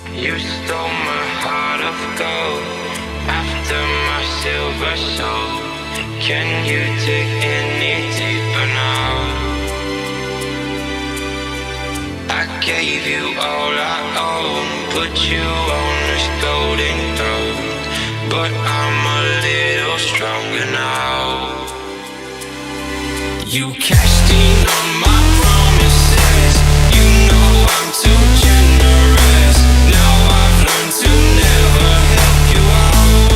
You stole my heart of gold after my silver soul. Can you dig any deeper now? I gave you all I own, put you on this golden throne, but I'm a little stronger now. You cashed in on my promises. You know I'm too generous. Now I've learned to never help you out,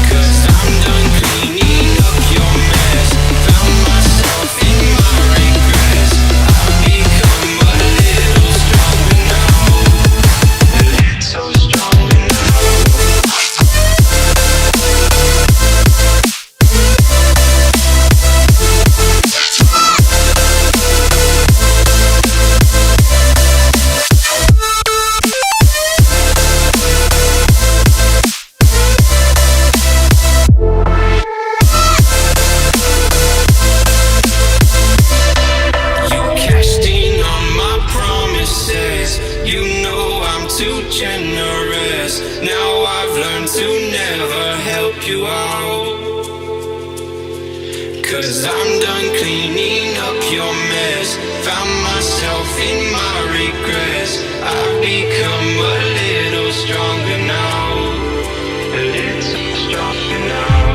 'cause I'm done cleaning up your mess. Found myself in my regrets. I've become a little stronger now. A little stronger now. Generous. Now I've learned to never help you out, 'cause I'm done cleaning up your mess. Found myself in my regrets. I've become a little stronger now. A little stronger now.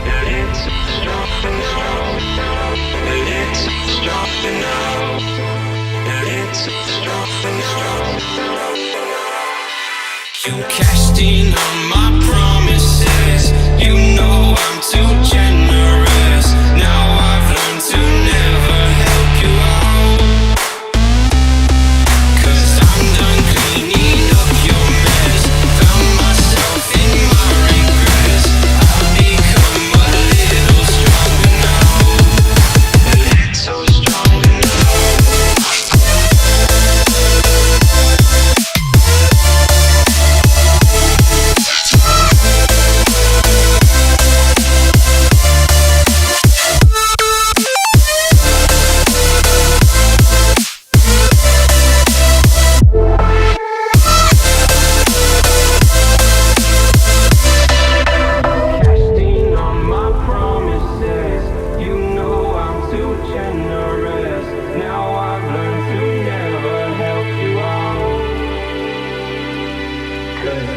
A little stronger now. A little stronger now. A little stronger now. You cashed in on my promises. You know I'm too generous. Now I've learned to never help you out, 'cause I'm done cleaning up your mess. Found myself in my regrets. I've become a little stronger now. A little stronger now.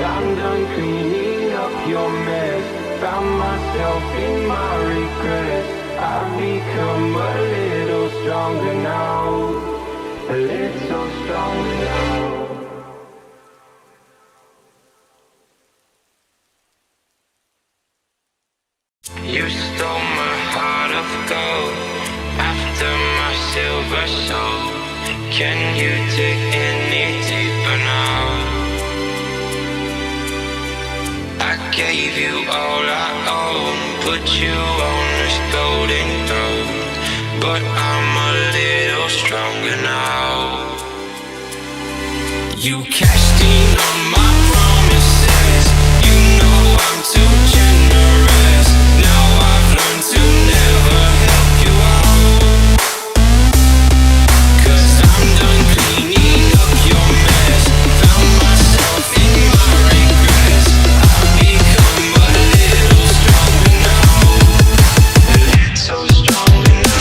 I'm done cleaning up your mess. Found myself in my regrets. I've become a little stronger now. A little stronger now. You stole my heart of gold after my silver soul. Can you dig any deeper now? I gave you all I own, put you on this golden throne, but I'm a little stronger now. You cashed in on my promises. You know I'm too generous. Now I've learned to never help you out, 'cause I'm done cleaning up your mess. Found myself in my regrets. I've become a little stronger now. A little stronger now.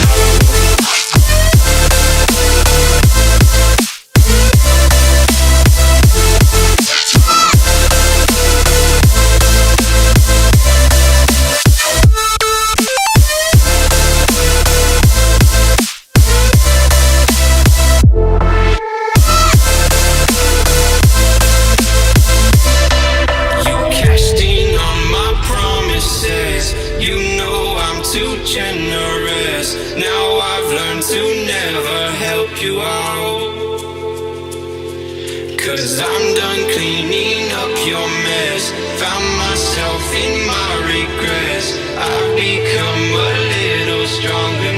Generous. Now I've learned to never help you out, 'cause I'm done cleaning up your mess. Found myself in my regrets. I've become a little stronger